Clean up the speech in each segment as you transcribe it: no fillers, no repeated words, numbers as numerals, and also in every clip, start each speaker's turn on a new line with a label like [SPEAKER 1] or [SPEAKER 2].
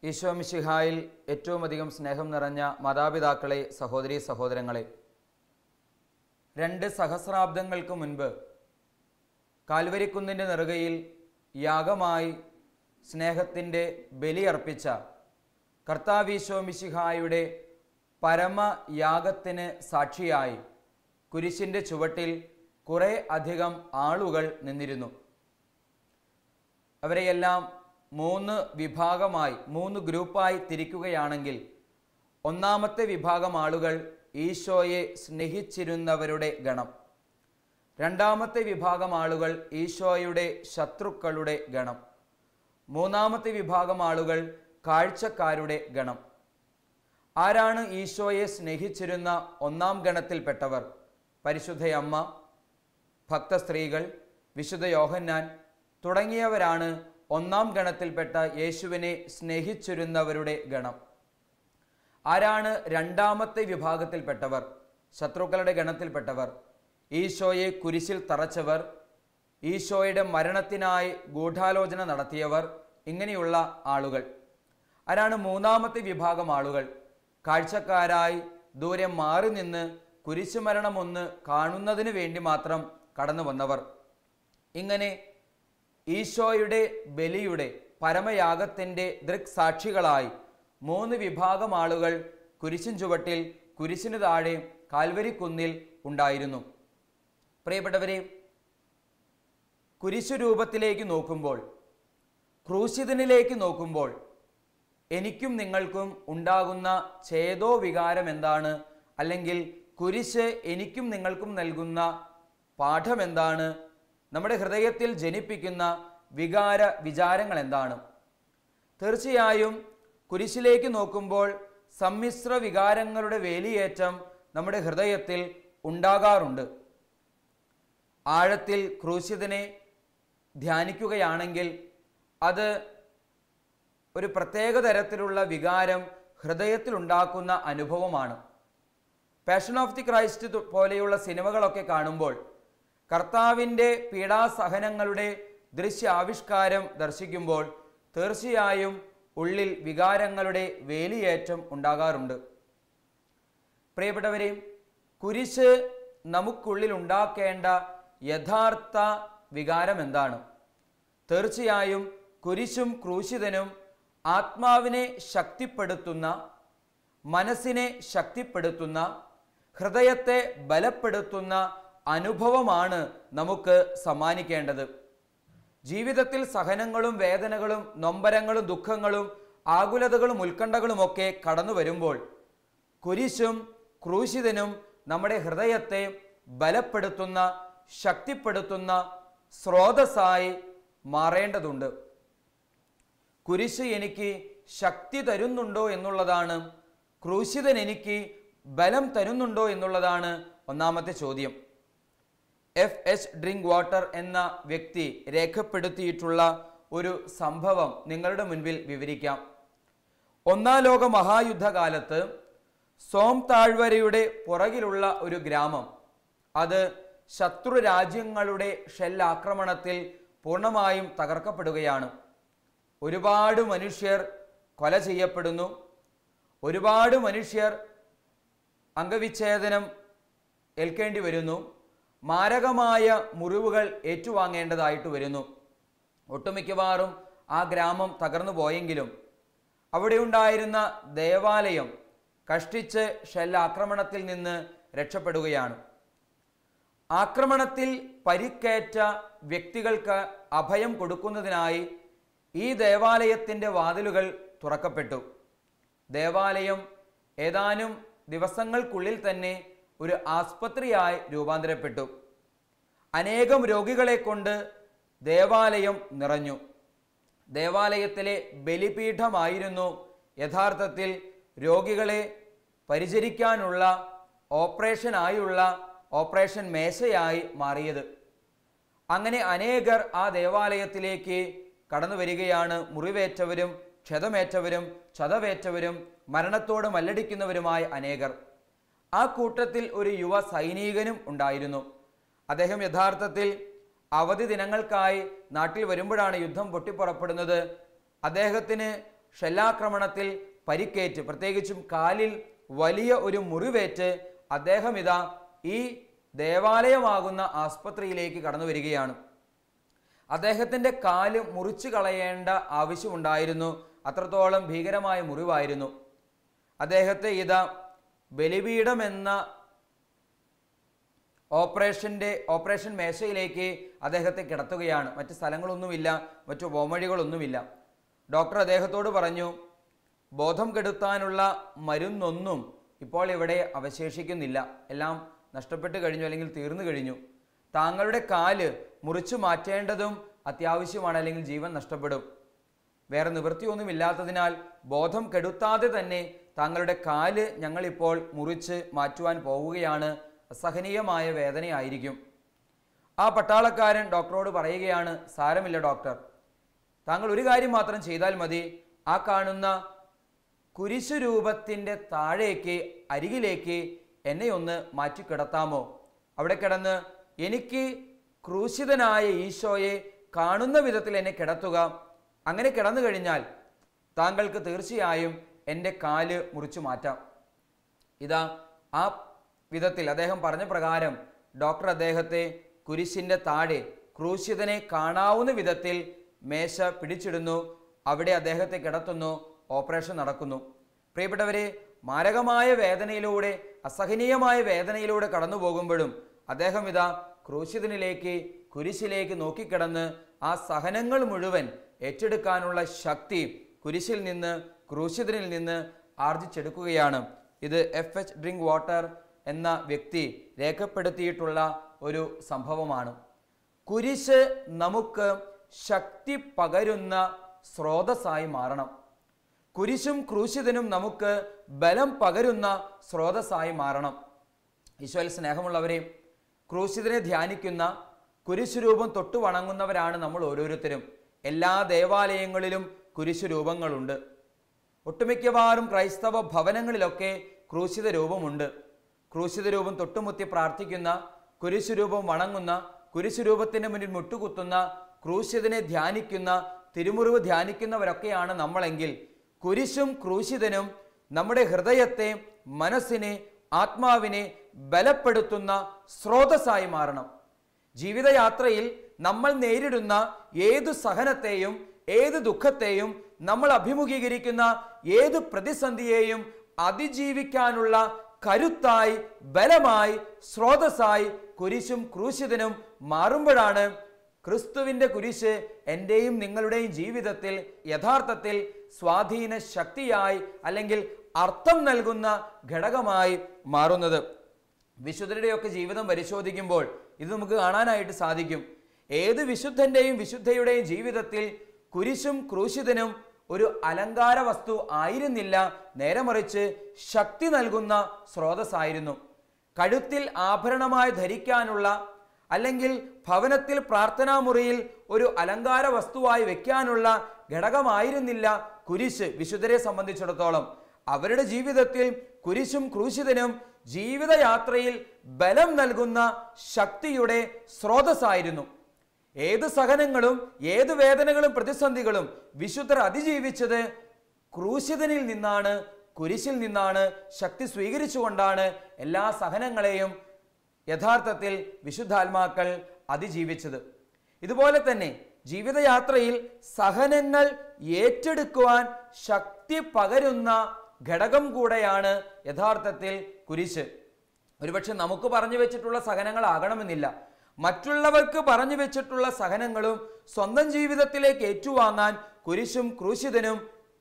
[SPEAKER 1] ഈശോ മിശിഹായിൽ ഏറ്റവും അധികം സ്നേഹം നിറഞ്ഞ മാതാപിതാക്കളെ, സഹോദരീ സഹോദരങ്ങളെ, 2 സഹസ്രാബ്ദങ്ങൾക്ക് മുൻപ് കാൽവരിക്കുന്നിൻ്റെ നെറുകയിൽ യാഗമായി സ്നേഹത്തിൻ്റെ ബലിയർപ്പിച്ച കർത്താവീശോ മിശിഹായുടെ പരമയാഗത്തിന് സാക്ഷിയായി കുരിശിൻ്റെ ചുവട്ടിൽ കുറേ അധികം ആളുകൾ നിന്നിരുന്നു. അവരെയെല്ലാം 3 വിഭാഗമായി 3 ഗ്രൂപ്പായി തിരിക്കുകയാണെങ്കിൽ, ഒന്നാമത്തെ വിഭാഗം ആളുകൾ ഈശോയെ സ്നേഹിച്ചിരുന്നവരുടെ ഗണം, രണ്ടാമത്തെ വിഭാഗം ആളുകൾ ഈശോയുടെ ശത്രുക്കളുടെ ഗണം, മൂന്നാമത്തെ വിഭാഗം ആളുകൾ കാഴ്ചക്കാരുടെ ഗണം. ആരാണ് ഈശോയെ സ്നേഹിച്ചിരുന്ന ഒന്നാം ഗണത്തിൽപ്പെട്ടവർ? പരിശുദ്ധയമ്മ, ഭക്തസ്ത്രീകൾ, വിശുദ്ധ യോഹന്നാൻ തുടങ്ങിയവരാണ് ഒന്നാം ഗണത്തിൽപ്പെട്ട യേശുവിനെ സ്നേഹിച്ചിരുന്നവരുടെ ഗണം. ആരാണ് രണ്ടാമത്തെ വിഭാഗത്തിൽപ്പെട്ടവർ? ശത്രുക്കളുടെ ഗണത്തിൽപ്പെട്ടവർ, ഈശോയെ കുരിശിൽ തറച്ചവർ, ഈശോയുടെ മരണത്തിനായി ഗൂഢാലോചന നടത്തിയവർ, ഇങ്ങനെയുള്ള ആളുകൾ. ആരാണ് മൂന്നാമത്തെ വിഭാഗം ആളുകൾ? കാഴ്ചക്കാരായി ദൂരെ മാറി നിന്ന് കുരിശുമരണം ഒന്ന് കാണുന്നതിന് വേണ്ടി മാത്രം കടന്നു വന്നവർ. ഇങ്ങനെ ഈശോയുടെ ബലിയുടെ പരമയാഗത്തിൻ്റെ ദൃക്സാക്ഷികളായി 3 വിഭാഗം ആളുകൾ കുരിശിൻ ചുവട്ടിൽ, കുരിശിന് താഴെ കാൽവരിക്കുന്നിൽ ഉണ്ടായിരുന്നു. പ്രിയപ്പെട്ടവരെ, കുരിശു രൂപത്തിലേക്ക് നോക്കുമ്പോൾ, ക്രൂശിതനിലേക്ക് നോക്കുമ്പോൾ എനിക്കും നിങ്ങൾക്കും ഉണ്ടാകുന്ന ചേതോ വികാരം എന്താണ്? അല്ലെങ്കിൽ കുരിശ് എനിക്കും നിങ്ങൾക്കും നൽകുന്ന പാഠം എന്താണ്? നമ്മുടെ ഹൃദയത്തിൽ ജനിപ്പിക്കുന്ന വിചാരങ്ങൾ എന്താണ്? തീർച്ചയായും കുരിശിലേക്ക് നോക്കുമ്പോൾ സമ്മിശ്ര വികാരങ്ങളുടെ വേലിയേറ്റം നമ്മുടെ ഹൃദയത്തിൽ ഉണ്ടാകാറുണ്ട്. ആഴത്തിൽ ക്രൂശിതനെ ധ്യാനിക്കുകയാണെങ്കിൽ അത് ഒരു പ്രത്യേക തരത്തിലുള്ള വികാരം ഹൃദയത്തിൽ ഉണ്ടാക്കുന്ന അനുഭവമാണ്. പാഷൻ ഓഫ് ദി ക്രൈസ്റ്റ് പോലെയുള്ള സിനിമകളൊക്കെ കാണുമ്പോൾ കർത്താവിൻ്റെ പീഡാസഹനങ്ങളുടെ ദൃശ്യാവിഷ്കാരം ദർശിക്കുമ്പോൾ തീർച്ചയായും ഉള്ളിൽ വികാരങ്ങളുടെ വേലിയേറ്റം ഉണ്ടാകാറുണ്ട്. പ്രിയപ്പെട്ടവരെ, കുരിശ് നമുക്കുള്ളിൽ ഉണ്ടാക്കേണ്ട യഥാർത്ഥ വികാരം എന്താണ്? തീർച്ചയായും കുരിശും ക്രൂശിതനും ആത്മാവിനെ ശക്തിപ്പെടുത്തുന്ന, മനസ്സിനെ ശക്തിപ്പെടുത്തുന്ന, ഹൃദയത്തെ ബലപ്പെടുത്തുന്ന അനുഭവമാണ് നമുക്ക് സമ്മാനിക്കേണ്ടത്. ജീവിതത്തിൽ സഹനങ്ങളും വേദനകളും നൊമ്പരങ്ങളും ദുഃഖങ്ങളും ആകുലതകളും ഉത്കണ്ഠകളുമൊക്കെ കടന്നു വരുമ്പോൾ കുരിശും ക്രൂശിതനും നമ്മുടെ ഹൃദയത്തെ ബലപ്പെടുത്തുന്ന, ശക്തിപ്പെടുത്തുന്ന സ്രോതസ്സായി മാറേണ്ടതുണ്ട്. കുരിശ് എനിക്ക് ശക്തി തരുന്നുണ്ടോ എന്നുള്ളതാണ്, ക്രൂശിതൻ എനിക്ക് ബലം തരുന്നുണ്ടോ എന്നുള്ളതാണ് ഒന്നാമത്തെ ചോദ്യം. FH ഡ്രിങ്ക് വാട്ടർ എന്ന വ്യക്തി രേഖപ്പെടുത്തിയിട്ടുള്ള ഒരു സംഭവം നിങ്ങളുടെ മുൻപിൽ വിവരിക്കാം. 1-ാം ലോക മഹായുദ്ധകാലത്ത് സോം താഴ്വരയുടെ പുറകിലുള്ള ഒരു ഗ്രാമം, അത് ശത്രു രാജ്യങ്ങളുടെ ഷെല്ലാക്രമണത്തിൽ പൂർണ്ണമായും തകർക്കപ്പെടുകയാണ്. ഒരുപാട് മനുഷ്യർ കൊല ചെയ്യപ്പെടുന്നു. ഒരുപാട് മനുഷ്യർ അംഗവിച്ഛേദനം ഏൽക്കേണ്ടി വരുന്നു. മാരകമായ മുറിവുകൾ ഏറ്റുവാങ്ങേണ്ടതായിട്ട് വരുന്നു. ഒട്ടുമിക്കവാറും ആ ഗ്രാമം തകർന്നു പോയെങ്കിലും അവിടെ ഉണ്ടായിരുന്ന ദേവാലയം കഷ്ടിച്ച് ഷെല്ലാക്രമണത്തിൽ നിന്ന് രക്ഷപ്പെടുകയാണ്. ആക്രമണത്തിൽ പരിക്കേറ്റ വ്യക്തികൾക്ക് അഭയം കൊടുക്കുന്നതിനായി ഈ ദേവാലയത്തിൻ്റെ വാതിലുകൾ തുറക്കപ്പെട്ടു. ദേവാലയം ഏതാനും ദിവസങ്ങൾക്കുള്ളിൽ തന്നെ ഒരു ആസ്പത്രിയായി രൂപാന്തരപ്പെട്ടു. അനേകം രോഗികളെ കൊണ്ട് ദേവാലയം നിറഞ്ഞു. ദേവാലയത്തിലെ ബലിപീഠമായിരുന്നു യഥാർത്ഥത്തിൽ രോഗികളെ പരിചരിക്കാനുള്ള ഓപ്പറേഷൻ മേശയായി മാറിയത്. അങ്ങനെ അനേകർ ആ ദേവാലയത്തിലേക്ക് കടന്നു വരികയാണ്. മുറിവേറ്റവരും ക്ഷതമേറ്റവരും ചതവേറ്റവരും മരണത്തോട് മല്ലടിക്കുന്നവരുമായ അനേകർ. ആ കൂട്ടത്തിൽ ഒരു യുവ സൈനികനും ഉണ്ടായിരുന്നു. അദ്ദേഹം യഥാർത്ഥത്തിൽ അവധി ദിനങ്ങൾക്കായി നാട്ടിൽ വരുമ്പോഴാണ് യുദ്ധം പൊട്ടിപ്പുറപ്പെടുന്നത്. അദ്ദേഹത്തിന് ഷെല്ലാക്രമണത്തിൽ പരിക്കേറ്റ്, പ്രത്യേകിച്ചും കാലിൽ വലിയ ഒരു മുറിവേറ്റ് അദ്ദേഹം ഇതാ ഈ ദേവാലയമാകുന്ന ആസ്പത്രിയിലേക്ക് കടന്നു വരികയാണ്. അദ്ദേഹത്തിൻ്റെ കാല് മുറിച്ചു കളയേണ്ട ആവശ്യമുണ്ടായിരുന്നു. അത്രത്തോളം ഭീകരമായ മുറിവായിരുന്നു. അദ്ദേഹത്തെ ഇതാ ബലിപീഠം എന്ന ഓപ്പറേഷൻ മേശയിലേക്ക് അദ്ദേഹത്തെ കിടത്തുകയാണ്. മറ്റ് സ്ഥലങ്ങളൊന്നുമില്ല, മറ്റു പോംവഴികളൊന്നുമില്ല. ഡോക്ടർ അദ്ദേഹത്തോട് പറഞ്ഞു, ബോധം കെടുത്താനുള്ള മരുന്നൊന്നും ഇപ്പോൾ ഇവിടെ അവശേഷിക്കുന്നില്ല, എല്ലാം നഷ്ടപ്പെട്ടു കഴിഞ്ഞു, അല്ലെങ്കിൽ തീർന്നു കഴിഞ്ഞു. താങ്കളുടെ കാല് മുറിച്ചു മാറ്റേണ്ടതും അത്യാവശ്യമാണ്, അല്ലെങ്കിൽ ജീവൻ നഷ്ടപ്പെടും. വേറെ നിവൃത്തിയൊന്നുമില്ലാത്തതിനാൽ ബോധം കെടുത്താതെ തന്നെ താങ്കളുടെ കാല് ഞങ്ങളിപ്പോൾ മുറിച്ച് മാറ്റുവാൻ പോവുകയാണ്. അസഹനീയമായ വേദനയായിരിക്കും. ആ പട്ടാളക്കാരൻ ഡോക്ടറോട് പറയുകയാണ്, സാരമില്ല ഡോക്ടർ, താങ്കൾ ഒരു കാര്യം മാത്രം ചെയ്താൽ മതി. ആ കാണുന്ന കുരിശു രൂപത്തിൻ്റെ താഴേക്ക് അരികിലേക്ക് എന്നെ ഒന്ന് മാറ്റിക്കിടത്താമോ? അവിടെ കിടന്ന് എനിക്ക് ക്രൂശിതനായ ഈശോയെ കാണുന്ന വിധത്തിൽ എന്നെ കിടത്തുക. അങ്ങനെ കിടന്നു കഴിഞ്ഞാൽ താങ്കൾക്ക് തീർച്ചയായും എൻ്റെ കാല് മുറിച്ചു മാറ്റാം. ഇതാ ആ വിധത്തിൽ അദ്ദേഹം പറഞ്ഞ പ്രകാരം ഡോക്ടർ അദ്ദേഹത്തെ കുരിശിൻ്റെ താഴെ ക്രൂശിതനെ കാണാവുന്ന വിധത്തിൽ മേശ പിടിച്ചിടുന്നു. അവിടെ അദ്ദേഹത്തെ കിടത്തുന്നു. ഓപ്പറേഷൻ നടക്കുന്നു. പ്രിയപ്പെട്ടവരെ, മാരകമായ വേദനയിലൂടെ, അസഹനീയമായ വേദനയിലൂടെ കടന്നു പോകുമ്പോഴും അദ്ദേഹം ഇതാ ക്രൂശിതനിലേക്ക്, കുരിശിലേക്ക് നോക്കിക്കിടന്ന് ആ സഹനങ്ങൾ മുഴുവൻ ഏറ്റെടുക്കാനുള്ള ശക്തി കുരിശിൽ നിന്ന്, ക്രൂശിതനിൽ നിന്ന് ആർജിച്ചെടുക്കുകയാണ്. ഇത് FH ഡ്രിങ്ക് വാട്ടർ എന്ന വ്യക്തി രേഖപ്പെടുത്തിയിട്ടുള്ള ഒരു സംഭവമാണ്. കുരിശ് നമുക്ക് ശക്തി പകരുന്ന സ്രോതസ്സായി മാറണം. കുരിശും ക്രൂശിതനും നമുക്ക് ബലം പകരുന്ന സ്രോതസ്സായി മാറണം. ഈശോയിൽ സ്നേഹമുള്ളവരെ, ക്രൂശിതനെ ധ്യാനിക്കുന്ന, കുരിശുരൂപം തൊട്ടു വണങ്ങുന്നവരാണ് നമ്മൾ ഓരോരുത്തരും. എല്ലാ ദേവാലയങ്ങളിലും കുരിശുരൂപങ്ങളുണ്ട്. ഒട്ടുമിക്കവാറും ക്രൈസ്തവ ഭവനങ്ങളിലൊക്കെ ക്രൂശിത രൂപമുണ്ട്. ക്രൂശിത രൂപം തൊട്ടുമുത്തി പ്രാർത്ഥിക്കുന്ന, കുരിശുരൂപം വണങ്ങുന്ന, കുരിശുരൂപത്തിന് മുന്നിൽ മുട്ടുകുത്തുന്ന, ക്രൂശിതനെ ധ്യാനിക്കുന്ന, തിരുമുറിവ് ധ്യാനിക്കുന്നവരൊക്കെയാണ് നമ്മളെങ്കിൽ കുരിശും ക്രൂശിതനും നമ്മുടെ ഹൃദയത്തെ, മനസ്സിനെ, ആത്മാവിനെ ബലപ്പെടുത്തുന്ന സ്രോതസ്സായി മാറണം. ജീവിതയാത്രയിൽ നമ്മൾ നേരിടുന്ന ഏതു സഹനത്തെയും, ഏത് ദുഃഖത്തെയും, നമ്മൾ അഭിമുഖീകരിക്കുന്ന ഏത് പ്രതിസന്ധിയെയും അതിജീവിക്കാനുള്ള കരുത്തായി, ബലമായി, സ്രോതസ്സായി കുരിശും ക്രൂശിതനും മാറുമ്പോഴാണ് ക്രിസ്തുവിൻ്റെ കുരിശ് എൻ്റെയും നിങ്ങളുടെയും ജീവിതത്തിൽ യഥാർത്ഥത്തിൽ സ്വാധീന ശക്തിയായി, അല്ലെങ്കിൽ അർത്ഥം നൽകുന്ന ഘടകമായി മാറുന്നത്. വിശുദ്ധരുടെയൊക്കെ ജീവിതം പരിശോധിക്കുമ്പോൾ ഇത് നമുക്ക് കാണാനായിട്ട് സാധിക്കും. ഏത് വിശുദ്ധൻ്റെയും വിശുദ്ധയുടെയും ജീവിതത്തിൽ കുരിശും ക്രൂശിതനും ഒരു അലങ്കാര വസ്തു ആയിരുന്നില്ല, നേരെ മറിച്ച് ശക്തി നൽകുന്ന സ്രോതസ്സായിരുന്നു. കഴുത്തിൽ ആഭരണമായി ധരിക്കാനുള്ള, അല്ലെങ്കിൽ ഭവനത്തിൽ പ്രാർത്ഥനാ മുറിയിൽ ഒരു അലങ്കാര വസ്തുവായി വെക്കാനുള്ള ഘടകമായിരുന്നില്ല കുരിശ്. വിശുദ്ധരെ സംബന്ധിച്ചിടത്തോളം അവരുടെ ജീവിതത്തിൽ കുരിശും ക്രൂശിതനും ജീവിതയാത്രയിൽ ബലം നൽകുന്ന ശക്തിയുടെ സ്രോതസ്സായിരുന്നു. ഏത് സഹനങ്ങളും, ഏത് വേദനകളും, പ്രതിസന്ധികളും വിശുദ്ധർ അതിജീവിച്ചത് ക്രൂശിതനിൽ നിന്നാണ്, കുരിശിൽ നിന്നാണ്. ശക്തി സ്വീകരിച്ചുകൊണ്ടാണ് എല്ലാ സഹനങ്ങളെയും യഥാർത്ഥത്തിൽ വിശുദ്ധാത്മാക്കൾ അതിജീവിച്ചത്. ഇതുപോലെ തന്നെ ജീവിതയാത്രയിൽ സഹനങ്ങൾ ഏറ്റെടുക്കുവാൻ ശക്തി പകരുന്ന ഘടകം കൂടെയാണ് യഥാർത്ഥത്തിൽ കുരിശ്. ഒരുപക്ഷെ നമുക്ക് പറഞ്ഞു വെച്ചിട്ടുള്ള സഹനങ്ങളാകണമെന്നില്ല, മറ്റുള്ളവർക്ക് പറഞ്ഞു വെച്ചിട്ടുള്ള സഹനങ്ങളും സ്വന്തം ജീവിതത്തിലേക്ക് ഏറ്റുവാങ്ങാൻ കുരിശും ക്രൂശിതനും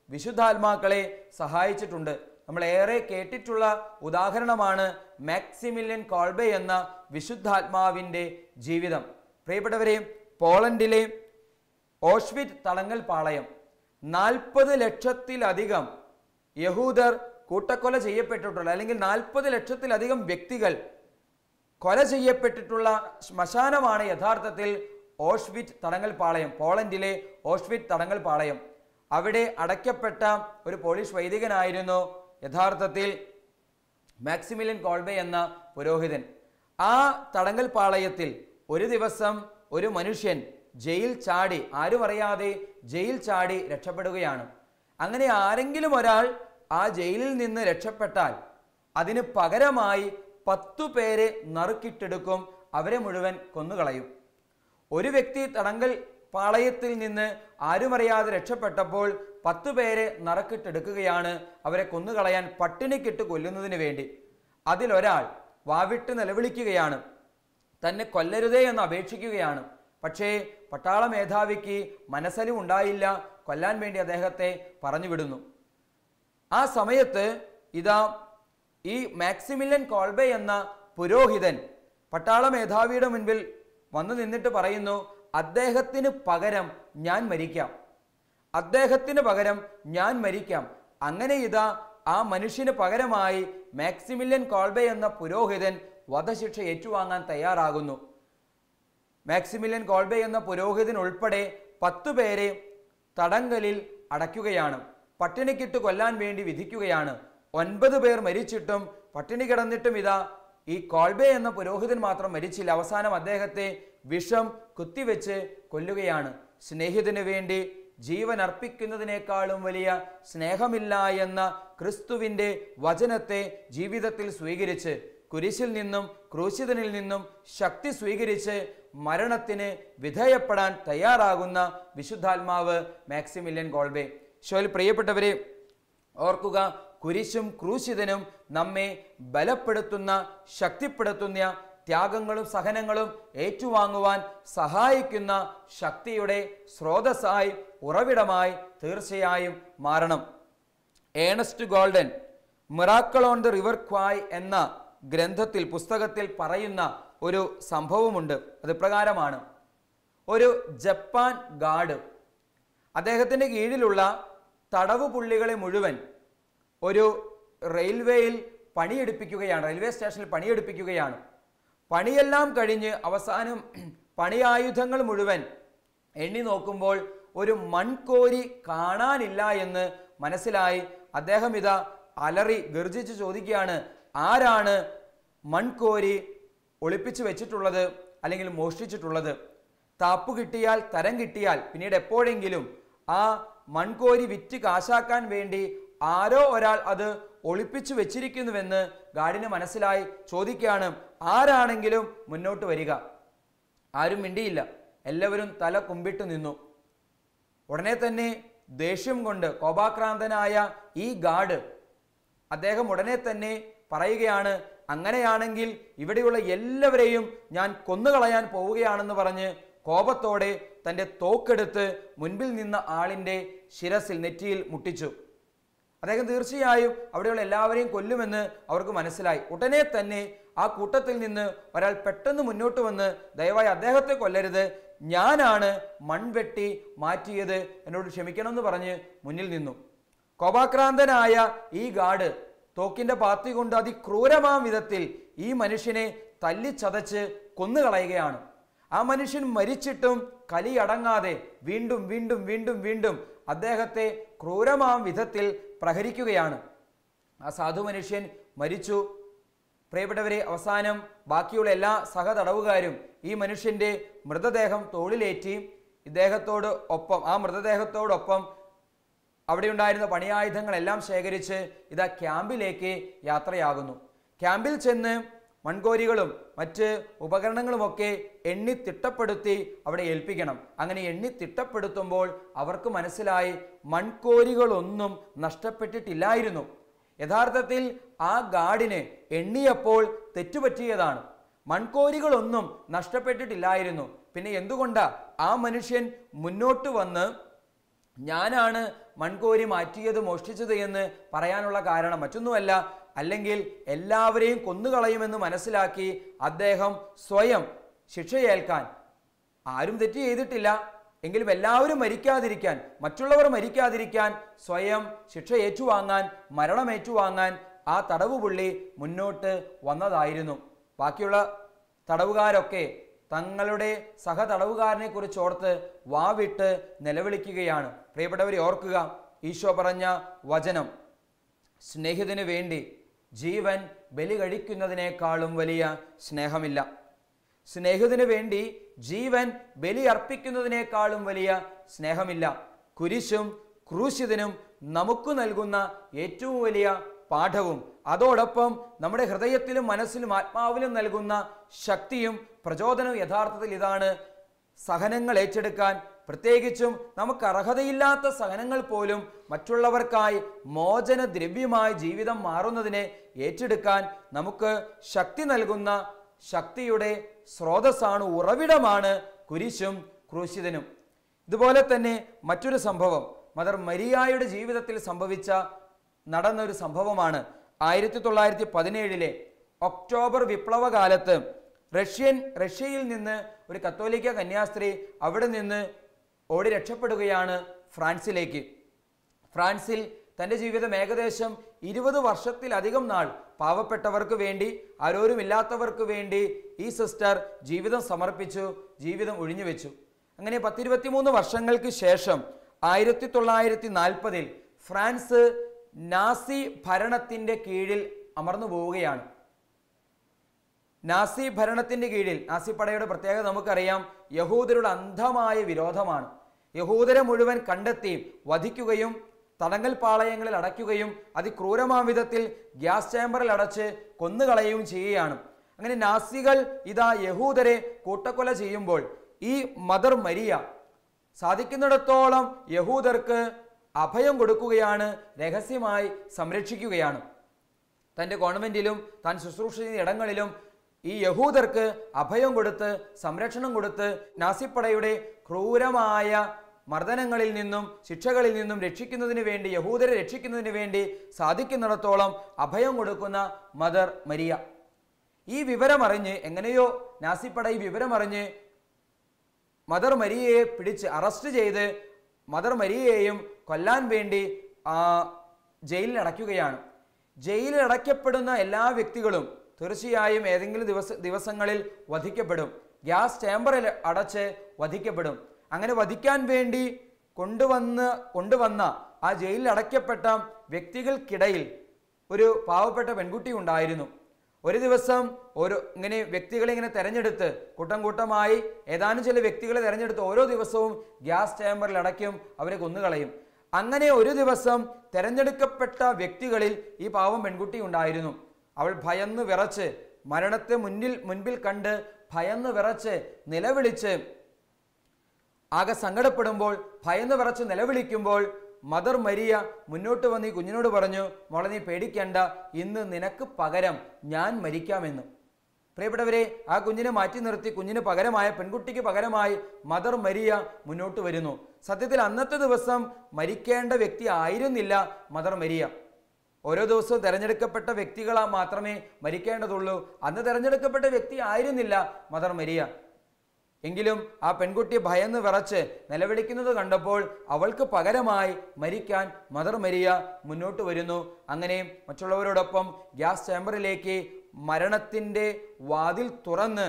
[SPEAKER 1] വിശുദ്ധാത്മാക്കളെ സഹായിച്ചിട്ടുണ്ട്. നമ്മൾ ഏറെ കേട്ടിട്ടുള്ള ഉദാഹരണമാണ് മാക്സിമിലിയൻ കോൾബെ എന്ന വിശുദ്ധാത്മാവിൻ്റെ ജീവിതം. പ്രിയപ്പെട്ടവരെ, പോളണ്ടിലെ ഓഷ്വിറ്റ് തടങ്കൽ പാളയം 40 ലക്ഷത്തിലധികം യഹൂദർ കൂട്ടക്കൊല ചെയ്യപ്പെട്ടിട്ടുള്ള, അല്ലെങ്കിൽ 40 ലക്ഷത്തിലധികം വ്യക്തികൾ കൊല ചെയ്യപ്പെട്ടിട്ടുള്ള ശ്മശാനമാണ് യഥാർത്ഥത്തിൽ ഓഷ്വിറ്റ് തടങ്കൽ പാളയം. പോളണ്ടിലെ ഓഷ്വിറ്റ് തടങ്കൽ പാളയം. അവിടെ അടയ്ക്കപ്പെട്ട ഒരു പോളിഷ് വൈദികനായിരുന്നു യഥാർത്ഥത്തിൽ മാക്സിമിലിയൻ കോൾബെ എന്ന പുരോഹിതൻ. ആ തടങ്കൽ പാളയത്തിൽ ഒരു ദിവസം ഒരു മനുഷ്യൻ ജയിൽ ചാടി, ആരും അറിയാതെ ജയിൽ ചാടി രക്ഷപ്പെടുകയാണ്. അങ്ങനെ ആരെങ്കിലും ഒരാൾ ആ ജയിലിൽ നിന്ന് രക്ഷപ്പെട്ടാൽ അതിന് പകരമായി 10 പേരെ നറുക്കിട്ടെടുക്കും, അവരെ മുഴുവൻ കൊന്നുകളയും. ഒരു വ്യക്തി തടങ്കൽ പാളയത്തിൽ നിന്ന് ആരുമറിയാതെ രക്ഷപ്പെട്ടപ്പോൾ 10 പേരെ നറുക്കിട്ടെടുക്കുകയാണ്, അവരെ കൊന്നുകളയാൻ, പട്ടിണിക്കിട്ട് കൊല്ലുന്നതിന് വേണ്ടി. അതിലൊരാൾ വാവിട്ട് നിലവിളിക്കുകയാണ്, തന്നെ കൊല്ലരുതേ എന്ന് അപേക്ഷിക്കുകയാണ്. പക്ഷേ പട്ടാള മേധാവിക്ക് മനസ്സലിവ് ഉണ്ടായില്ല, കൊല്ലാൻ വേണ്ടി അദ്ദേഹത്തെ പറഞ്ഞുവിടുന്നു. ആ സമയത്ത് ഇതാ ഈ മാക്സിമിലിയൻ കോൾബെ എന്ന പുരോഹിതൻ പട്ടാള മേധാവിയുടെ മുൻപിൽ വന്നു നിന്നിട്ട് പറയുന്നു, അദ്ദേഹത്തിന് പകരം ഞാൻ മരിക്കാം, അദ്ദേഹത്തിന് പകരം ഞാൻ മരിക്കാം. അങ്ങനെ ഇതാ ആ മനുഷ്യന് പകരമായി മാക്സിമിലിയൻ കോൾബെ എന്ന പുരോഹിതൻ വധശിക്ഷ ഏറ്റുവാങ്ങാൻ തയ്യാറാകുന്നു. മാക്സിമിലിയൻ കോൾബെ എന്ന പുരോഹിതൻ ഉൾപ്പെടെ 10 പേരെ തടങ്കലിൽ അടയ്ക്കുകയാണ്, പട്ടിണിക്കിട്ട് കൊല്ലാൻ വേണ്ടി വിധിക്കുകയാണ്. 9 പേർ മരിച്ചിട്ടും പട്ടിണി കിടന്നിട്ടും ഇതാ ഈ കോൾബെ എന്ന പുരോഹിതൻ മാത്രം മരിച്ചില്ല. അവസാനം അദ്ദേഹത്തെ വിഷം കുത്തിവെച്ച് കൊല്ലുകയാണ്. സ്നേഹിതന് വേണ്ടി ജീവൻ അർപ്പിക്കുന്നതിനേക്കാളും വലിയ സ്നേഹമില്ല എന്ന ക്രിസ്തുവിൻ്റെ വചനത്തെ ജീവിതത്തിൽ സ്വീകരിച്ച്, കുരിശിൽ നിന്നും ക്രൂശിതനിൽ നിന്നും ശക്തി സ്വീകരിച്ച് മരണത്തിന് വിധേയപ്പെടാൻ തയ്യാറാകുന്ന വിശുദ്ധാത്മാവ് മാക്സിമിലിയൻ കോൾബെ. ഈശോയിൽ പ്രിയപ്പെട്ടവരെ, ഓർക്കുക, കുരിശും ക്രൂശിതനും നമ്മെ ബലപ്പെടുത്തുന്ന, ശക്തിപ്പെടുത്തുന്ന, ത്യാഗങ്ങളും സഹനങ്ങളും ഏറ്റുവാങ്ങുവാൻ സഹായിക്കുന്ന ശക്തിയുടെ സ്രോതസ്സായി, ഉറവിടമായി തീർച്ചയായും മാറണം. Ernest Gordon miracle on the river Kwai എന്ന ഗ്രന്ഥത്തിൽ, പുസ്തകത്തിൽ പറയുന്ന ഒരു സംഭവമുണ്ട്. അത് പ്രകാരമാണ്: ഒരു ജപ്പാൻ ഗാർഡ് അദ്ദേഹത്തിൻ്റെ കീഴിലുള്ള തടവ് പുള്ളികളെ മുഴുവൻ ഒരു റെയിൽവേയിൽ പണിയെടുപ്പിക്കുകയാണ്, റെയിൽവേ സ്റ്റേഷനിൽ പണിയെടുപ്പിക്കുകയാണ്. പണിയെല്ലാം കഴിഞ്ഞ് അവസാനം പണിയായുധങ്ങൾ മുഴുവൻ എണ്ണി നോക്കുമ്പോൾ ഒരു മൺകോരി കാണാനില്ല എന്ന് മനസ്സിലായി. അദ്ദേഹം ഇതാ അലറി ഗർജിച്ച് ചോദിക്കുകയാണ്, ആരാണ് മൺകോരി ഒളിപ്പിച്ചു വെച്ചിട്ടുള്ളത് അല്ലെങ്കിൽ മോഷ്ടിച്ചിട്ടുള്ളത്? താപ്പ് കിട്ടിയാൽ, തരം കിട്ടിയാൽ, പിന്നീട് എപ്പോഴെങ്കിലും ആ മൺകോരി വിറ്റ് കാശാക്കാൻ വേണ്ടി ആരോ ഒരാൾ അത് ഒളിപ്പിച്ചു വെച്ചിരിക്കുന്നുവെന്ന് ഗാർഡിന് മനസ്സിലായി. ചോദിക്കുകയാണ്, ആരാണെങ്കിലും മുന്നോട്ട് വരിക. ആരും മിണ്ടിയില്ല, എല്ലാവരും തല കുമ്പിട്ട് നിന്നു. ഉടനെ തന്നെ ദേഷ്യം കൊണ്ട് കോപാക്രാന്തനായ ഈ ഗാർഡ് അദ്ദേഹം ഉടനെ തന്നെ പറയുകയാണ്, അങ്ങനെയാണെങ്കിൽ ഇവിടെയുള്ള എല്ലാവരെയും ഞാൻ കൊന്നുകളയാൻ പോവുകയാണെന്ന് പറഞ്ഞ് കോപത്തോടെ തൻ്റെ തോക്കെടുത്ത് മുൻപിൽ നിന്ന ആളിൻ്റെ ശിരസിൽ, നെറ്റിയിൽ മുട്ടിച്ചു. അദ്ദേഹം തീർച്ചയായും അവിടെയുള്ള എല്ലാവരെയും കൊല്ലുമെന്ന് അവർക്ക് മനസ്സിലായി. ഉടനെ തന്നെ ആ കൂട്ടത്തിൽ നിന്ന് ഒരാൾ പെട്ടെന്ന് മുന്നോട്ട് വന്ന്, ദയവായി അദ്ദേഹത്തെ കൊല്ലരുത്, ഞാനാണ് മൺവെട്ടി മാറ്റിയത്, എന്നോട് ക്ഷമിക്കണമെന്ന് പറഞ്ഞ് മുന്നിൽ നിന്നു. കോപാക്രാന്തനായ ഈ ഗാർഡ് തോക്കിൻ്റെ പാത്തി കൊണ്ട് അതിക്രൂരമാം വിധത്തിൽ ഈ മനുഷ്യനെ തല്ലിച്ചതച്ച് കൊന്നുകളയുകയാണ്. ആ മനുഷ്യൻ മരിച്ചിട്ടും കലിയടങ്ങാതെ വീണ്ടും വീണ്ടും വീണ്ടും വീണ്ടും അദ്ദേഹത്തെ ക്രൂരമാം വിധത്തിൽ പ്രഹരിക്കുകയാണ്. ആ സാധു മനുഷ്യൻ മരിച്ചു. പ്രിയപ്പെട്ടവരെ, അവസാനം ബാക്കിയുള്ള എല്ലാ സഹതടവുകാരും ഈ മനുഷ്യൻ്റെ മൃതദേഹം തോളിലേറ്റി ഇദ്ദേഹത്തോട് ഒപ്പം, ആ മൃതദേഹത്തോടൊപ്പം അവിടെ ഉണ്ടായിരുന്ന പണിയായുധങ്ങളെല്ലാം ശേഖരിച്ച് ഇതാ ക്യാമ്പിലേക്ക് യാത്രയാകുന്നു. ക്യാമ്പിൽ ചെന്ന് മൺകോരികളും മറ്റ് ഉപകരണങ്ങളുമൊക്കെ എണ്ണി തിട്ടപ്പെടുത്തി അവിടെ ഏൽപ്പിക്കണം. അങ്ങനെ എണ്ണി തിട്ടപ്പെടുത്തുമ്പോൾ അവർക്ക് മനസ്സിലായി മൺകോരികളൊന്നും നഷ്ടപ്പെട്ടിട്ടില്ലായിരുന്നു. യഥാർത്ഥത്തിൽ ആ ഗാർഡിന് എണ്ണിയപ്പോൾ തെറ്റുപറ്റിയതാണ്. മൺകോരികളൊന്നും നഷ്ടപ്പെട്ടിട്ടില്ലായിരുന്നു. പിന്നെ എന്തുകൊണ്ടാ ആ മനുഷ്യൻ മുന്നോട്ട് വന്ന് ഞാനാണ് മൺകോരി മാറ്റിയത്, മോഷ്ടിച്ചത് എന്ന് പറയാനുള്ള കാരണം മറ്റൊന്നുമല്ല, അല്ലെങ്കിൽ എല്ലാവരെയും കൊന്നുകളയുമെന്ന് മനസ്സിലാക്കി അദ്ദേഹം സ്വയം ശിക്ഷയേൽക്കാൻ, ആരും തെറ്റ് ചെയ്തിട്ടില്ല എങ്കിലും എല്ലാവരും മരിക്കാതിരിക്കാൻ, മറ്റുള്ളവർ മരിക്കാതിരിക്കാൻ സ്വയം ശിക്ഷ ഏറ്റുവാങ്ങാൻ, മരണം ഏറ്റുവാങ്ങാൻ ആ തടവുപുള്ളി മുന്നോട്ട് വന്നതായിരുന്നു. ബാക്കിയുള്ള തടവുകാരൊക്കെ തങ്ങളുടെ സഹതടവുകാരനെ കുറിച്ച് ഓർത്ത് വാവിട്ട് നിലവിളിക്കുകയാണ്. പ്രിയപ്പെട്ടവരെ, ഓർക്കുക, ഈശോ പറഞ്ഞ വചനം, സ്നേഹിതന് വേണ്ടി ജീവൻ ബലി കഴിക്കുന്നതിനേക്കാളും വലിയ സ്നേഹമില്ല. സ്നേഹിതന് വേണ്ടി ജീവൻ ബലി അർപ്പിക്കുന്നതിനേക്കാളും വലിയ സ്നേഹമില്ല. കുരിശും ക്രൂശിതനും നമുക്ക് നൽകുന്ന ഏറ്റവും വലിയ പാഠവും അതോടൊപ്പം നമ്മുടെ ഹൃദയത്തിലും മനസ്സിലും ആത്മാവിലും നൽകുന്ന ശക്തിയും പ്രചോദനവും യഥാർത്ഥത്തിൽ ഇതാണ്. സഹനങ്ങൾ ഏറ്റെടുക്കാൻ, പ്രത്യേകിച്ചും നമുക്ക് അർഹതയില്ലാത്ത സഹനങ്ങൾ പോലും മറ്റുള്ളവർക്കായി മോചന ദ്രവ്യമായി ജീവിതം മാറുന്നതിനെ ഏറ്റെടുക്കാൻ നമുക്ക് ശക്തി നൽകുന്ന ശക്തിയുടെ സ്രോതസ്സാണ്, ഉറവിടമാണ് കുരിശും ക്രൂശിതനും. ഇതുപോലെ തന്നെ മറ്റൊരു സംഭവം മദർ മരിയായുടെ ജീവിതത്തിൽ നടന്നൊരു സംഭവമാണ്. 1917 ഒക്ടോബർ വിപ്ലവകാലത്ത് റഷ്യയിൽ നിന്ന് ഒരു കത്തോലിക്ക കന്യാസ്ത്രീ അവിടെ നിന്ന് ഓടി രക്ഷപ്പെടുകയാണ് ഫ്രാൻസിലേക്ക്. ഫ്രാൻസിൽ തൻ്റെ ജീവിതം ഏകദേശം 20 വർഷത്തിലധികം നാൾ പാവപ്പെട്ടവർക്ക് വേണ്ടി, ആരോരുമില്ലാത്തവർക്ക് വേണ്ടി ഈ സിസ്റ്റർ ജീവിതം സമർപ്പിച്ചു, ജീവിതം ഒഴിഞ്ഞു വെച്ചു. അങ്ങനെ 10-23 വർഷങ്ങൾക്ക് ശേഷം 1940 ഫ്രാൻസ് നാസി ഭരണത്തിൻ്റെ കീഴിൽ അമർന്നു പോവുകയാണ്. നാസി ഭരണത്തിൻ്റെ കീഴിൽ, നാസി പടയുടെ പ്രത്യേകത നമുക്കറിയാം, യഹൂദരുടെ അന്ധമായ വിരോധമാണ്. യഹൂദരെ മുഴുവൻ കണ്ടെത്തി വധിക്കുകയും തടങ്കൽ പാളയങ്ങളിൽ അടയ്ക്കുകയും അതിക്രൂരമാം വിധത്തിൽ ഗ്യാസ് ചേമ്പറിൽ അടച്ച് കൊന്നുകളയുകയും ചെയ്യുകയാണ്. അങ്ങനെ നാസികൾ ഇതാ യഹൂദരെ കൂട്ടക്കൊല ചെയ്യുമ്പോൾ ഈ മദർ മരിയ സാധിക്കുന്നിടത്തോളം യഹൂദർക്ക് അഭയം കൊടുക്കുകയാണ്, രഹസ്യമായി സംരക്ഷിക്കുകയാണ്. തൻ്റെ കോൺവെന്റിലും താൻ ശുശ്രൂഷ ചെയ്യുന്ന ഇടങ്ങളിലും ഈ യഹൂദർക്ക് അഭയം കൊടുത്ത് സംരക്ഷണം കൊടുത്ത് നാസിപ്പടയുടെ ക്രൂരമായ മർദ്ദനങ്ങളിൽ നിന്നും ശിക്ഷകളിൽ നിന്നും രക്ഷിക്കുന്നതിന് വേണ്ടി, യഹൂദരെ രക്ഷിക്കുന്നതിന് വേണ്ടി സാധിക്കുന്നിടത്തോളം അഭയം കൊടുക്കുന്ന മദർ മരിയ. ഈ വിവരമറിഞ്ഞ് എങ്ങനെയോ നാസിപ്പട ഈ വിവരമറിഞ്ഞ് മദർ മരിയയെ പിടിച്ച് അറസ്റ്റ് ചെയ്ത് മദർ മരിയയെയും കൊല്ലാൻ വേണ്ടി ജയിലിൽ അടയ്ക്കുകയാണ്. ജയിലിൽ അടയ്ക്കപ്പെടുന്ന എല്ലാ വ്യക്തികളും തീർച്ചയായും ഏതെങ്കിലും ദിവസങ്ങളിൽ വധിക്കപ്പെടും. ഗ്യാസ് ചേമ്പറിൽ അടച്ച് വധിക്കപ്പെടും. അങ്ങനെ വധിക്കാൻ വേണ്ടി കൊണ്ടുവന്ന ആ ജയിലിൽ അടയ്ക്കപ്പെട്ട വ്യക്തികൾക്കിടയിൽ ഒരു പാവപ്പെട്ട പെൺകുട്ടി ഉണ്ടായിരുന്നു. ഒരു ദിവസം ഇങ്ങനെ വ്യക്തികളെ ഇങ്ങനെ തെരഞ്ഞെടുത്ത് കൂട്ടമായി ഏതാനും ചില വ്യക്തികളെ തെരഞ്ഞെടുത്ത് ഓരോ ദിവസവും ഗ്യാസ് ചേമ്പറിൽ അടയ്ക്കും, അവരെ കൊന്നുകളയും. അങ്ങനെ ഒരു ദിവസം തെരഞ്ഞെടുക്കപ്പെട്ട വ്യക്തികളിൽ ഈ പാവം പെൺകുട്ടി ഉണ്ടായിരുന്നു. അവൾ ഭയന്ന് വിറച്ച്, മരണത്തെ മുൻപിൽ കണ്ട് ഭയന്ന് വിറച്ച് നിലവിളിച്ച്, ആകെ സങ്കടപ്പെടുമ്പോൾ ഭയന്ന് വിറച്ച് നിലവിളിക്കുമ്പോൾ മദർ മരിയ മുന്നോട്ട് വന്ന് ഈ കുഞ്ഞിനോട് പറഞ്ഞു, മോളെ നീ പേടിക്കേണ്ട, ഇന്ന് നിനക്ക് പകരം ഞാൻ മരിക്കാമെന്ന്. പ്രിയപ്പെട്ടവരെ, ആ കുഞ്ഞിനെ മാറ്റി നിർത്തി കുഞ്ഞിന് പകരമായ, പെൺകുട്ടിക്ക് പകരമായി മദർ മരിയ മുന്നോട്ട് വരുന്നു. സത്യത്തിൽ അന്നത്തെ ദിവസം മരിക്കേണ്ട വ്യക്തി ആയിരുന്നില്ല മദർ മരിയ. ഓരോ ദിവസവും തിരഞ്ഞെടുക്കപ്പെട്ട വ്യക്തികളാ മാത്രമേ മരിക്കേണ്ടതുള്ളൂ. അന്ന് തിരഞ്ഞെടുക്കപ്പെട്ട വ്യക്തി ആയിരുന്നില്ല മദർ മരിയ. എങ്കിലും ആ പെൺകുട്ടി ഭയന്ന് വിറച്ച് നിലവിളിക്കുന്നത് കണ്ടപ്പോൾ അവൾക്ക് പകരമായി മരിക്കാൻ മദർ മരിയ മുന്നോട്ട് വരുന്നു. അങ്ങനെ മറ്റുള്ളവരോടൊപ്പം ഗ്യാസ് ചേമ്പറിലേക്ക് മരണത്തിൻ്റെ വാതിൽ തുറന്ന്,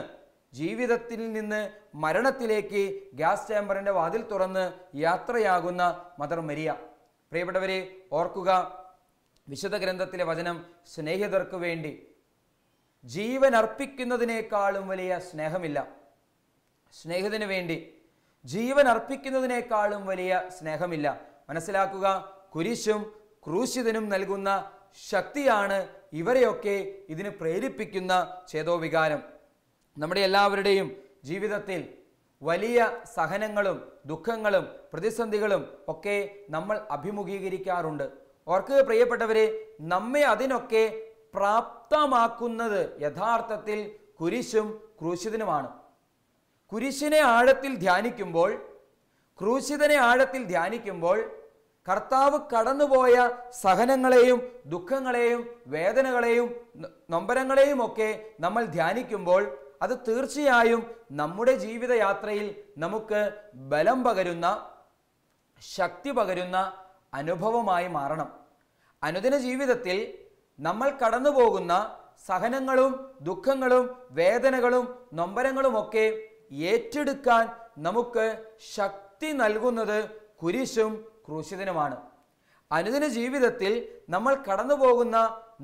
[SPEAKER 1] ജീവിതത്തിൽ നിന്ന് മരണത്തിലേക്ക് ഗ്യാസ് ചേമ്പറിൻ്റെ വാതിൽ തുറന്ന് യാത്രയാകുന്ന മദർ മരിയ. പ്രിയപ്പെട്ടവരെ, ഓർക്കുക, വിശുദ്ധ ഗ്രന്ഥത്തിലെ വചനം സ്നേഹിതർക്ക് വേണ്ടി ജീവൻ അർപ്പിക്കുന്നതിനേക്കാളും വലിയ സ്നേഹമില്ല. സ്നേഹിതന് വേണ്ടി ജീവൻ അർപ്പിക്കുന്നതിനേക്കാളും വലിയ സ്നേഹമില്ല. മനസ്സിലാക്കുക, കുരിശും ക്രൂശിതനും നൽകുന്ന ശക്തിയാണ് ഇവരെയൊക്കെ ഇതിന് പ്രേരിപ്പിക്കുന്ന ചേതോവികാരം. നമ്മുടെ എല്ലാവരുടെയും ജീവിതത്തിൽ വലിയ സഹനങ്ങളും ദുഃഖങ്ങളും പ്രതിസന്ധികളും ഒക്കെ നമ്മൾ അഭിമുഖീകരിക്കാറുണ്ട്. ഓർക്കുക പ്രിയപ്പെട്ടവരെ, നമ്മെ അതിനൊക്കെ പ്രാപ്തമാക്കുന്നത് യഥാർത്ഥത്തിൽ കുരിശും ക്രൂശിതനുമാണ്. കുരിശിനെ ആഴത്തിൽ ധ്യാനിക്കുമ്പോൾ, ക്രൂശിതനെ ആഴത്തിൽ ധ്യാനിക്കുമ്പോൾ, കർത്താവ് കടന്നുപോയ സഹനങ്ങളെയും ദുഃഖങ്ങളെയും വേദനകളെയും നൊമ്പരങ്ങളെയും ഒക്കെ നമ്മൾ ധ്യാനിക്കുമ്പോൾ അത് തീർച്ചയായും നമ്മുടെ ജീവിതയാത്രയിൽ നമുക്ക് ബലം പകരുന്ന, ശക്തി പകരുന്ന അനുഭവമായി മാറണം. അനുദിന ജീവിതത്തിൽ നമ്മൾ കടന്നു പോകുന്ന സഹനങ്ങളും ദുഃഖങ്ങളും വേദനകളും നൊമ്പരങ്ങളുമൊക്കെ ഏറ്റെടുക്കാൻ നമുക്ക് ശക്തി നൽകുന്നത് കുരിശും ക്രൂശിതനുമാണ്. അനുദിന ജീവിതത്തിൽ നമ്മൾ കടന്നു പോകുന്ന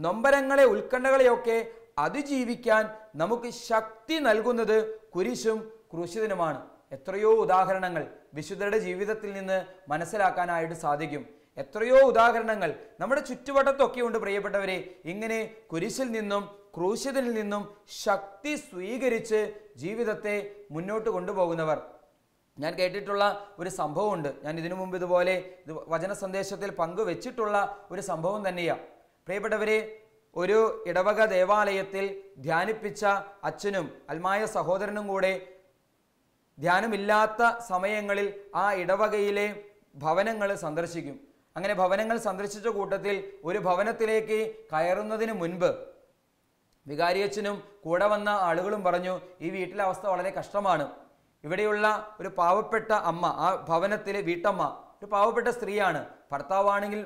[SPEAKER 1] നൊമ്പരങ്ങളെ, ഉത്കണ്ഠകളെയൊക്കെ അതിജീവിക്കാൻ നമുക്ക് ശക്തി നൽകുന്നത് കുരിശും ക്രൂശിതനുമാണ്. എത്രയോ ഉദാഹരണങ്ങൾ വിശുദ്ധരുടെ ജീവിതത്തിൽ നിന്ന് മനസ്സിലാക്കാനായിട്ട് സാധിക്കും. എത്രയോ ഉദാഹരണങ്ങൾ നമ്മുടെ ചുറ്റുവട്ടത്തൊക്കെ ഉണ്ട് പ്രിയപ്പെട്ടവരെ. ഇങ്ങനെ കുരിശിൽ നിന്നും ക്രൂശിതനിൽ നിന്നും ശക്തി സ്വീകരിച്ച് ജീവിതത്തെ മുന്നോട്ട് കൊണ്ടുപോകുന്നവർ. ഞാൻ കേട്ടിട്ടുള്ള ഒരു സംഭവമുണ്ട്. ഞാൻ ഇതിനു മുമ്പ് ഇതുപോലെ വചന സന്ദേശത്തിൽ പങ്കുവെച്ചിട്ടുള്ള ഒരു സംഭവം തന്നെയാണ്. പ്രിയപ്പെട്ടവരെ, ഒരു ഇടവക ദേവാലയത്തിൽ ധ്യാനിപ്പിച്ച അച്ഛനും അൽമായ സഹോദരനും കൂടെ ധ്യാനമില്ലാത്ത സമയങ്ങളിൽ ആ ഇടവകയിലെ ഭവനങ്ങൾ സന്ദർശിക്കും. അങ്ങനെ ഭവനങ്ങൾ സന്ദർശിച്ച കൂട്ടത്തിൽ ഒരു ഭവനത്തിലേക്ക് കയറുന്നതിന് മുൻപ് വികാരിയച്ഛനും കൂടെ വന്ന ആളുകളും പറഞ്ഞു, ഈ വീട്ടിലെ അവസ്ഥ വളരെ കഷ്ടമാണ്. ഇവിടെയുള്ള ഒരു പാവപ്പെട്ട അമ്മ, ആ ഭവനത്തിലെ വീട്ടമ്മ ഒരു പാവപ്പെട്ട സ്ത്രീയാണ്. ഭർത്താവാണെങ്കിൽ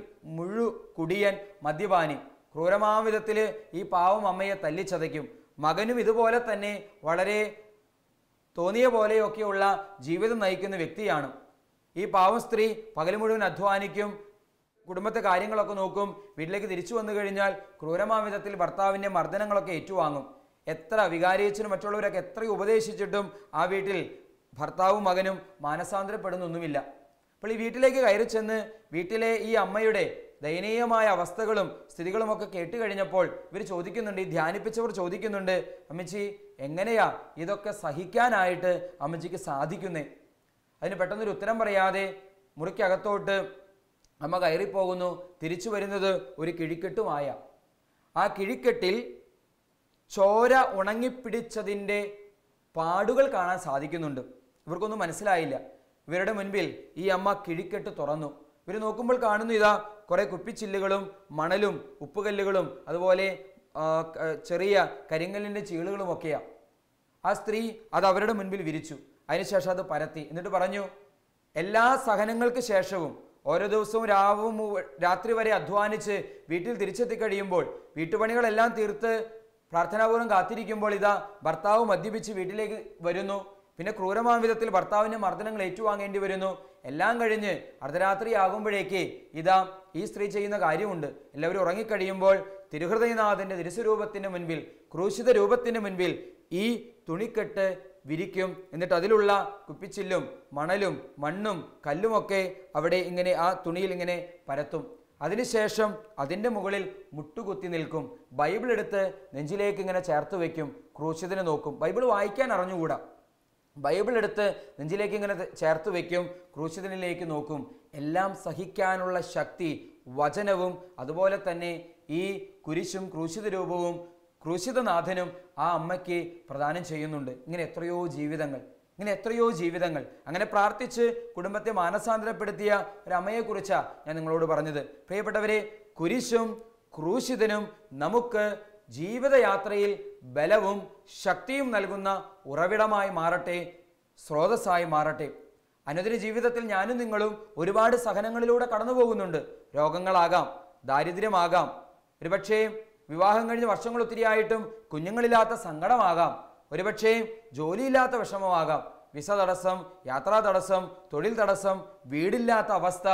[SPEAKER 1] കുടിയൻ മദ്യപാനി. ക്രൂരമായ വിധത്തിൽ ഈ പാവം അമ്മയെ തല്ലിച്ചതയ്ക്കും. മകനും ഇതുപോലെ തന്നെ വളരെ തോന്നിയ പോലെയൊക്കെയുള്ള ജീവിതം നയിക്കുന്ന വ്യക്തിയാണ്. ഈ പാവം സ്ത്രീ പകൽ മുഴുവൻ അധ്വാനിക്കും, കുടുംബത്തെ കാര്യങ്ങളൊക്കെ നോക്കും. വീട്ടിലേക്ക് തിരിച്ചു വന്നു കഴിഞ്ഞാൽ ക്രൂരമായ വിധത്തിൽ ഭർത്താവിൻ്റെ മർദ്ദനങ്ങളൊക്കെ ഏറ്റുവാങ്ങും. എത്ര വികാരിയച്ഛനും മറ്റുള്ളവരൊക്കെ എത്ര ഉപദേശിച്ചിട്ടും ആ വീട്ടിൽ ഭർത്താവും മകനും മാനസാന്തരപ്പെടുന്നൊന്നുമില്ല. അപ്പോൾ ഈ വീട്ടിലേക്ക് കയറി ചെന്ന് വീട്ടിലെ ഈ അമ്മയുടെ ദയനീയമായ അവസ്ഥകളും സ്ഥിതികളുമൊക്കെ കേട്ട് കഴിഞ്ഞപ്പോൾ ഇവർ ചോദിക്കുന്നുണ്ട്, ഈ ധ്യാനിപ്പിച്ചവർ ചോദിക്കുന്നുണ്ട്, അമ്മച്ചി എങ്ങനെയാ ഇതൊക്കെ സഹിക്കാനായിട്ട് അമ്മച്ചിക്ക് സാധിക്കുന്നേ? അതിന് പെട്ടെന്നൊരു ഉത്തരം പറയാതെ മുറിക്കകത്തോട്ട് അമ്മ കയറിപ്പോകുന്നു. തിരിച്ചു വരുന്നത് ഒരു കിഴിക്കെട്ടുമായ. ആ കിഴിക്കെട്ടിൽ ചോര ഉണങ്ങിപ്പിടിച്ചതിൻ്റെ പാടുകൾ കാണാൻ സാധിക്കുന്നുണ്ട്. ഇവർക്കൊന്നും മനസ്സിലായില്ല. ഇവരുടെ മുൻപിൽ ഈ അമ്മ കിഴിക്കെട്ട് തുറന്നു. ഇവർ നോക്കുമ്പോൾ കാണുന്നു, ഇതാ കുറേ കുപ്പിച്ചില്ലുകളും മണലും ഉപ്പുകല്ലുകളും അതുപോലെ ചെറിയ കരിങ്കല്ലിൻ്റെ ചീളുകളുമൊക്കെയാണ്. ആ സ്ത്രീ അത് അവരുടെ മുൻപിൽ വിരിച്ചു. അതിനുശേഷം അത് പരത്തി. എന്നിട്ട് പറഞ്ഞു, എല്ലാ സഹനങ്ങൾക്ക് ശേഷവും ഓരോ ദിവസവും രാത്രി വരെ അധ്വാനിച്ച് വീട്ടിൽ തിരിച്ചെത്തി കഴിയുമ്പോൾ വീട്ടുപണികളെല്ലാം തീർത്ത് പ്രാർത്ഥനാപൂർവ്വം കാത്തിരിക്കുമ്പോൾ ഇതാ ഭർത്താവ് മദ്യപിച്ച് വീട്ടിലേക്ക് വരുന്നു. പിന്നെ ക്രൂരമായ വിധത്തിൽ ഭർത്താവിൻ്റെ മർദ്ദനങ്ങൾ ഏറ്റുവാങ്ങേണ്ടി വരുന്നു. എല്ലാം കഴിഞ്ഞ് അർദ്ധരാത്രി ആകുമ്പോഴേക്ക് ഇതാ ഈ സ്ത്രീ ചെയ്യുന്ന കാര്യമുണ്ട്. എല്ലാവരും ഉറങ്ങിക്കഴിയുമ്പോൾ തിരുഹൃദയനാഥൻ്റെ തിരുസ്വരൂപത്തിൻ്റെ മുൻപിൽ, ക്രൂശിത രൂപത്തിൻ്റെ മുൻപിൽ ഈ തുണിക്കെട്ട് വിരിക്കും. എന്നിട്ട് അതിലുള്ള കുപ്പിച്ചില്ലും മണലും മണ്ണും കല്ലുമൊക്കെ അവിടെ ഇങ്ങനെ ആ തുണിയിൽ ഇങ്ങനെ പരത്തും. അതിനുശേഷം അതിൻ്റെ മുകളിൽ മുട്ടുകുത്തി നിൽക്കും. ബൈബിൾ എടുത്ത് നെഞ്ചിലേക്ക് ഇങ്ങനെ ചേർത്ത് വയ്ക്കും. ക്രൂശിതനെ നോക്കും. ബൈബിൾ വായിക്കാൻ അറിഞ്ഞുകൂടാ. ബൈബിൾ എടുത്ത് നെഞ്ചിലേക്ക് ഇങ്ങനെ ചേർത്ത് വയ്ക്കും. ക്രൂശിതനിലേക്ക് നോക്കും. എല്ലാം സഹിക്കാനുള്ള ശക്തി വചനവും അതുപോലെ തന്നെ ഈ കുരിശും ക്രൂശിത രൂപവും ക്രൂശിതനാഥനും ആ അമ്മയ്ക്ക് പ്രദാനം ചെയ്യുന്നുണ്ട്. ഇങ്ങനെ എത്രയോ ജീവിതങ്ങൾ അങ്ങനെ പ്രാർത്ഥിച്ച് കുടുംബത്തെ മാനസാന്തരപ്പെടുത്തിയ ഒരു അമ്മയെക്കുറിച്ചാണ് ഞാൻ നിങ്ങളോട് പറഞ്ഞത്. പ്രിയപ്പെട്ടവരെ, കുരിശും ക്രൂശിതനും നമുക്ക് ജീവിതയാത്രയിൽ ബലവും ശക്തിയും നൽകുന്ന ഉറവിടമായി മാറട്ടെ, സ്രോതസ്സായി മാറട്ടെ. അനുദിന ജീവിതത്തിൽ ഞാനും നിങ്ങളും ഒരുപാട് സഹനങ്ങളിലൂടെ കടന്നു പോകുന്നുണ്ട്. രോഗങ്ങളാകാം, ദാരിദ്ര്യമാകാം, ഒരുപക്ഷേ വിവാഹം കഴിഞ്ഞ് വർഷങ്ങൾ ഒത്തിരിയായിട്ടും കുഞ്ഞുങ്ങളില്ലാത്ത സങ്കടമാകാം, ഒരുപക്ഷേ ജോലിയില്ലാത്ത വിഷമമാകാം, വിസ തടസ്സം, യാത്രാ തടസ്സം, തൊഴിൽ തടസ്സം, വീടില്ലാത്ത അവസ്ഥ,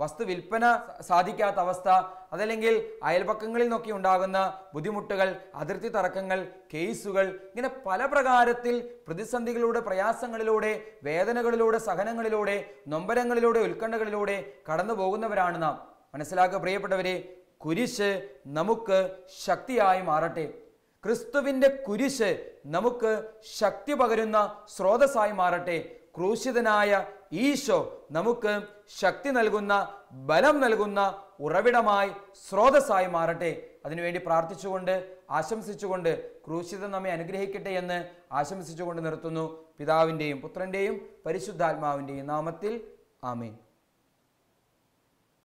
[SPEAKER 1] വസ്തു വിൽപ്പന സാധിക്കാത്ത അവസ്ഥ, അതല്ലെങ്കിൽ അയൽപക്കങ്ങളിൽ നിന്നൊക്കെ ഉണ്ടാകുന്ന ബുദ്ധിമുട്ടുകൾ, അതിർത്തി തർക്കങ്ങൾ, കേസുകൾ, ഇങ്ങനെ പല പ്രകാരത്തിൽ പ്രതിസന്ധികളിലൂടെ, പ്രയാസങ്ങളിലൂടെ, വേദനകളിലൂടെ, സഹനങ്ങളിലൂടെ, നൊമ്പരങ്ങളിലൂടെ, ഉത്കണ്ഠകളിലൂടെ കടന്നു പോകുന്നവരാണ് നാം. മനസ്സിലാക്കുക പ്രിയപ്പെട്ടവരെ, കുരിശ് നമുക്ക് ശക്തിയായി മാറട്ടെ. ക്രിസ്തുവിൻ്റെ കുരിശ് നമുക്ക് ശക്തി പകരുന്ന സ്രോതസ്സായി മാറട്ടെ. ക്രൂശിതനായ ഈശോ നമുക്ക് ശക്തി നൽകുന്ന, ബലം നൽകുന്ന ഉറവിടമായി, സ്രോതസ്സായി മാറട്ടെ. അതിനുവേണ്ടി പ്രാർത്ഥിച്ചുകൊണ്ട് ആശംസിച്ചുകൊണ്ട് ക്രൂശിതൻ നമ്മെ അനുഗ്രഹിക്കട്ടെ എന്ന് ആശംസിച്ചുകൊണ്ട് നിർത്തുന്നു. പിതാവിൻ്റെയും പുത്രൻ്റെയും പരിശുദ്ധാത്മാവിൻ്റെയും നാമത്തിൽ ആമേൻ.